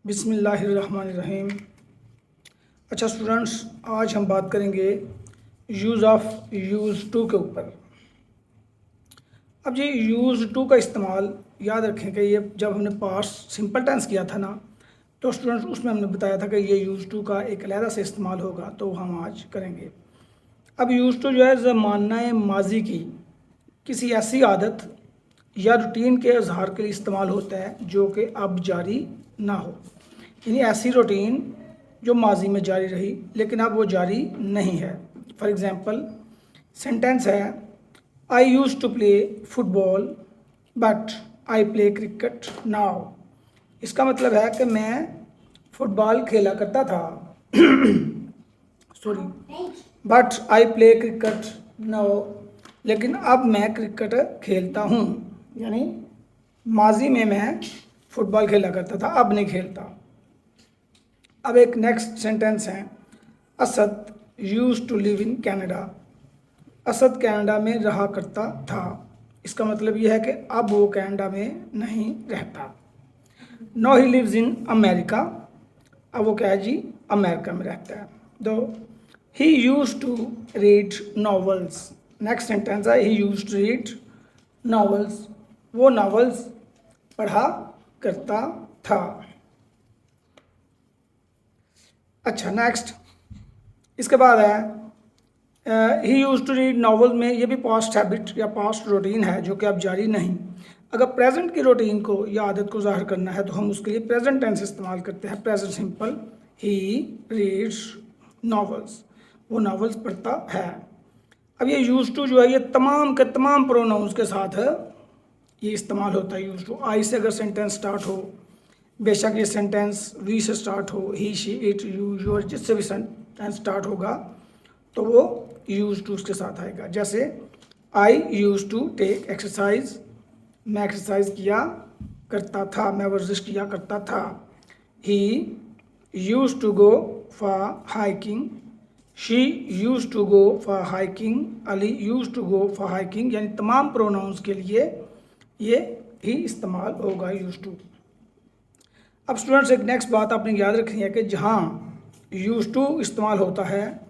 बिस्मिल्लाहिर्रहमानिर्रहीम। अच्छा स्टूडेंट्स, आज हम बात करेंगे यूज़ ऑफ यूज़ टू के ऊपर। अब ये यूज़ टू का इस्तेमाल याद रखें कि ये जब हमने पास्ट सिंपल टेंस किया था ना, तो स्टूडेंट्स उसमें हमने बताया था कि ये यूज़ टू का एक अलहदा से इस्तेमाल होगा, तो हम आज करेंगे। अब यूज़ टू जो है ज़माना माजी की किसी ऐसी आदत या रूटीन के इजहार के लिए इस्तेमाल होता है जो कि अब जारी ना हो, यानी ऐसी रूटीन जो माजी में जारी रही लेकिन अब वो जारी नहीं है। फॉर एग्ज़ाम्पल सेंटेंस है, I use to play football but I play cricket now. इसका मतलब है कि मैं फुटबॉल खेला करता था sorry but I play cricket now, लेकिन अब मैं क्रिकेट खेलता हूँ, यानी माजी में मैं फुटबॉल खेला करता था, अब नहीं खेलता। अब एक नेक्स्ट सेंटेंस है, Asad use to live in Canada. Asad Canada में रहा करता था। इसका मतलब यह है कि अब वो कनाडा में नहीं रहता। No he lives in America. अब वो क्या है जी, अमेरिका में रहता है। दो, he use to read novels. Next sentence है, he use to read novels. वो नॉवेल्स पढ़ा करता था। अच्छा नेक्स्ट, इसके बाद है he use to read novel में ये भी पास्ट हैबिट या पास्ट रूटीन है जो कि अब जारी नहीं। अगर प्रेजेंट की रूटीन को या आदत को ज़ाहिर करना है तो हम उसके लिए प्रेजेंट टेंस इस्तेमाल करते हैं। Present simple, he reads novels, वो नॉवेल्स पढ़ता है। अब ये यूज़ टू जो है ये तमाम के तमाम प्रोनाउंस के साथ है ये इस्तेमाल होता है। यूज़ टू आई से अगर सेंटेंस स्टार्ट हो, बेशक ये सेंटेंस वी से स्टार्ट हो, ही शी इट यू योर, जिससे भी सेंटेंस स्टार्ट होगा तो वो यूज़ टू उसके साथ आएगा। जैसे I use to take exercise, मैं एक्सरसाइज किया करता था, मैं वर्जिश किया करता था। He use to go for hiking, she use to go for hiking, Ali use to go for hiking, यानी तमाम प्रोनाउंस के लिए ये ही इस्तेमाल होगा यूज़ टू। अब स्टूडेंट्स एक नेक्स्ट बात आपने याद रखनी है कि जहाँ यूज़ टू इस्तेमाल होता है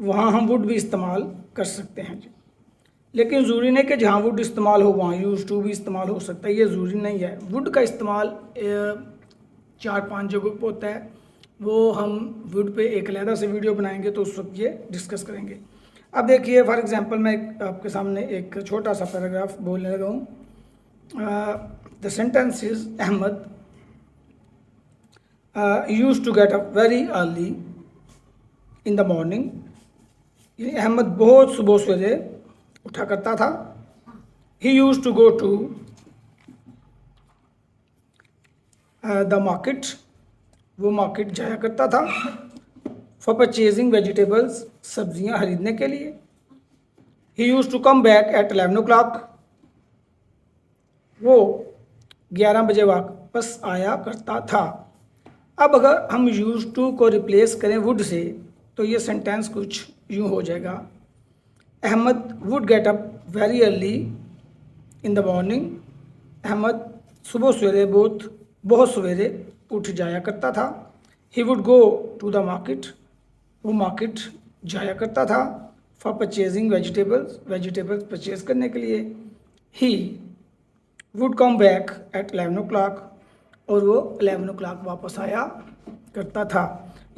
वहाँ हम वुड भी इस्तेमाल कर सकते हैं जी, लेकिन ज़रूरी नहीं कि जहाँ वुड इस्तेमाल हो वहाँ यूज़ टू भी इस्तेमाल हो सकता है, ये ज़रूरी नहीं है। वुड का इस्तेमाल 4-5 जगहों पर होता है, वो हम वुड पे एक अलहदा से वीडियो बनाएंगे तो उस वक्त ये डिस्कस करेंगे। अब देखिए फॉर एग्ज़ाम्पल मैं आपके सामने एक छोटा सा पैराग्राफ बोलने लगा हूँ। The sentence is Ahmad use to get up very early in the morning. यानी अहमद बहुत सुबह सवेरे उठा करता था। He use to go to the market, वो मार्केट जाया करता था। फॉर परचेजिंग वेजिटेबल्स, सब्जियां खरीदने के लिए। He use to come back at 11 o'clock, वो 11 बजे वापस आया करता था। अब अगर हम यूज़ टू को रिप्लेस करें वुड से तो ये सेंटेंस कुछ यूँ हो जाएगा, Ahmed would get up very early in the morning. अहमद सुबह सवेरे बहुत सवेरे उठ जाया करता था। He would go to the market, वो मार्केट जाया करता था। फॉर परचेजिंग वेजिटेबल्स परचेज करने के लिए। He would come back at 11 o'clock, और वो 11 o'clock वापस आया करता था।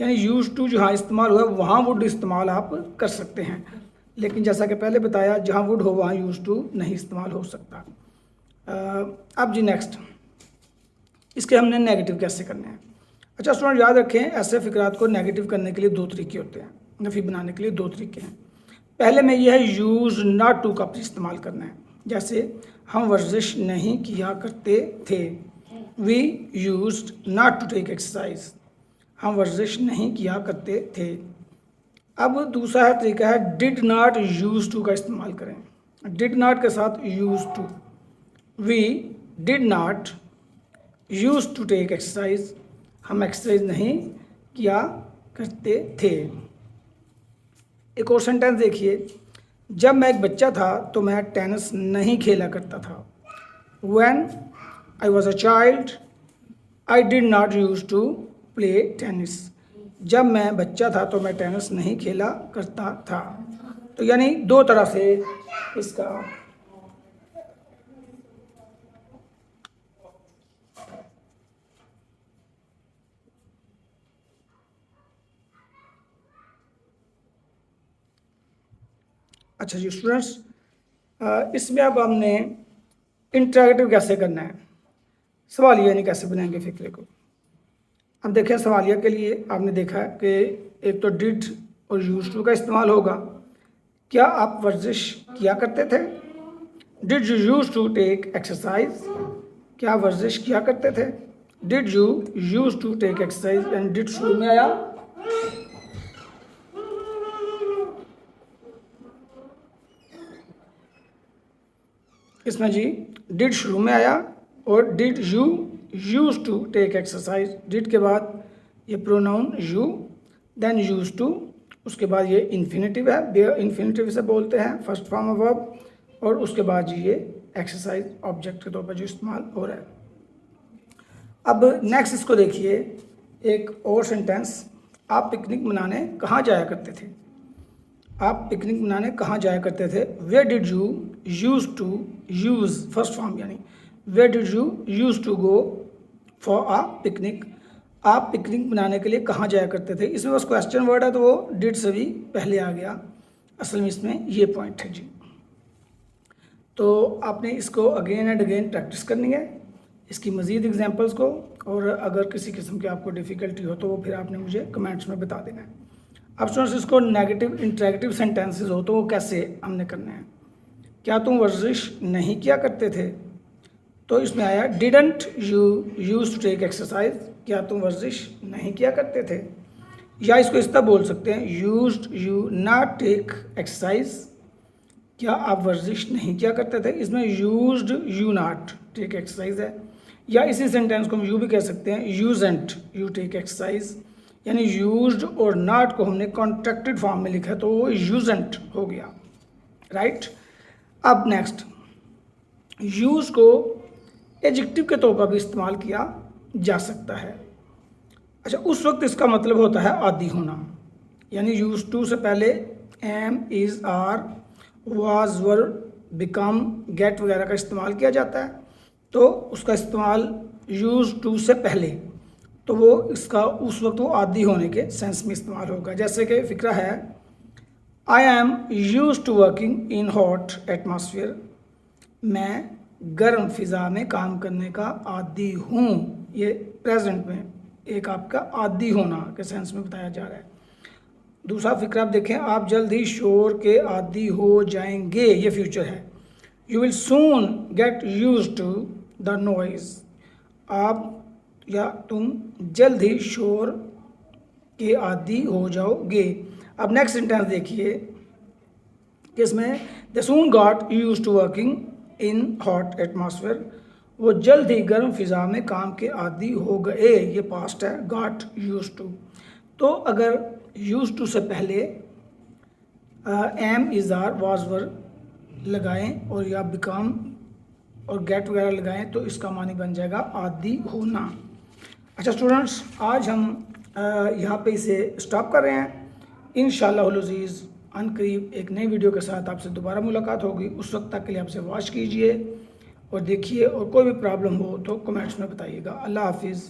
यानी यूज़ टू जहाँ इस्तेमाल हुआ वहाँ वुड इस्तेमाल आप कर सकते हैं, लेकिन जैसा कि पहले बताया जहाँ वुड हो वहाँ यूज़ टू नहीं इस्तेमाल हो सकता। अब जी नेक्स्ट, इसके हमने नेगेटिव कैसे करने हैं। अच्छा स्टूडेंट याद रखें, ऐसे फ़िक्रात को नेगेटिव करने के लिए 2 तरीके होते हैं, नफ़ी बनाने के लिए 2 तरीके हैं। पहले में यह है यूज़ नॉट टू का इस्तेमाल करना है। जैसे हम वर्जिश नहीं किया करते थे, we used not to take exercise, हम वर्जिश नहीं किया करते थे। अब दूसरा है तरीका है डिड नॉट यूज़ टू का इस्तेमाल करें। डिड नॉट के साथ use to, we did not use to take exercise, हम एक्सरसाइज नहीं किया करते थे। एक और सेंटेंस देखिए, जब मैं एक बच्चा था तो मैं टेनिस नहीं खेला करता था। When I was a child I did not use to play tennis. जब मैं बच्चा था तो मैं टेनिस नहीं खेला करता था। तो यानी दो तरह से इसका अच्छा जी स्टूडेंट्स, इसमें अब हमने इंटरैक्टिव कैसे करना है, सवालिया यानी कैसे बनाएंगे फिक्रे को। अब देखें सवालिया के लिए आपने देखा है कि एक तो डिड और यूज टू का इस्तेमाल होगा। क्या आप वर्जिश किया करते थे? Did you use to take exercise? क्या वर्जिश किया करते थे? Did you use to take exercise and did शुरू में आया। इसमें जी डिड शुरू में आया और did you use to take exercise, did के बाद ये pronoun you, then use to, उसके बाद ये इन्फिनेटिव है, इन्फिनेटिव से बोलते हैं फर्स्ट फॉर्म ऑफ वर्ब, और उसके बाद जी ये एक्सरसाइज ऑब्जेक्ट के तौर पर जो इस्तेमाल हो रहा है। अब नेक्स्ट इसको देखिए, एक और सेंटेंस, आप पिकनिक मनाने कहाँ जाया करते थे? आप पिकनिक मनाने कहाँ जाया करते थे? Where did you use to use, first form यानी where did you use to go for a picnic. आप पिकनिक मनाने के लिए कहाँ जाया करते थे? इसमें बस क्वेश्चन वर्ड है तो वो डिड से भी पहले आ गया, असल में इसमें ये पॉइंट है जी। तो आपने इसको अगेन एंड अगेन प्रैक्टिस करनी है, इसकी मज़ीद एग्जांपल्स को, और अगर किसी किस्म की आपको डिफ़िकल्टी हो तो वो फिर आपने मुझे कमेंट्स में बता देना है। अब स्टूडेंट्स इसको नेगेटिव इंटरेक्टिव सेंटेंसेस हो तो वो कैसे हमने करने हैं। क्या तुम वर्जिश नहीं किया करते थे? तो इसमें आया didn't you use to take exercise, क्या तुम वर्जिश नहीं किया करते थे। या इसको इस तरह बोल सकते हैं used you not take exercise, क्या आप वर्जिश नहीं किया करते थे। इसमें used you not take exercise है। या इसी सेंटेंस को हम यू भी कह सकते हैं यूजेंट यू टेक एक्सरसाइज, यानी यूज्ड और नॉट को हमने कॉन्ट्रैक्टेड फॉर्म में लिखा तो वो यूजेंट हो गया, राइट। अब नेक्स्ट, यूज को एडजेक्टिव के तौर पर भी इस्तेमाल किया जा सकता है। अच्छा, उस वक्त इसका मतलब होता है आदि होना, यानी यूज टू से पहले am, is, are, was, were, become, get वगैरह का इस्तेमाल किया जाता है। तो उसका इस्तेमाल यूज टू से पहले, तो वो इसका उस वक्त वो आदि होने के सेंस में इस्तेमाल होगा। जैसे कि फिक्रा है I am use to working in hot atmosphere, मैं गर्म फिज़ा में काम करने का आदी हूँ। ये प्रेजेंट में एक आपका आदी होना के सेंस में बताया जा रहा है। दूसरा फिक्रा आप देखें, आप जल्द ही शोर के आदी हो जाएंगे, ये फ्यूचर है। You will soon get use to the noise, आप या तुम जल्द ही शोर के आदी हो जाओगे। अब नेक्स्ट सेंटेंस देखिए, इसमें the soon got use to working in hot atmosphere, वो जल्द ही गर्म फिज़ा में काम के आदी हो गए, ये पास्ट है, गॉट यूज टू। तो अगर यूज टू से पहले एम, इज, आर, वाज, वर लगाएं और या बिकम और गेट वगैरह लगाएं तो इसका मानी बन जाएगा आदि होना। अच्छा स्टूडेंट्स, आज हम यहाँ पे इसे स्टॉप कर रहे हैं। इंशाअल्लाह अज़ीज़ अनकरीब एक नई वीडियो के साथ आपसे दोबारा मुलाकात होगी। उस वक्त तक के लिए आपसे वॉच कीजिए और देखिए, और कोई भी प्रॉब्लम हो तो कमेंट्स में बताइएगा। अल्लाह हाफिज़।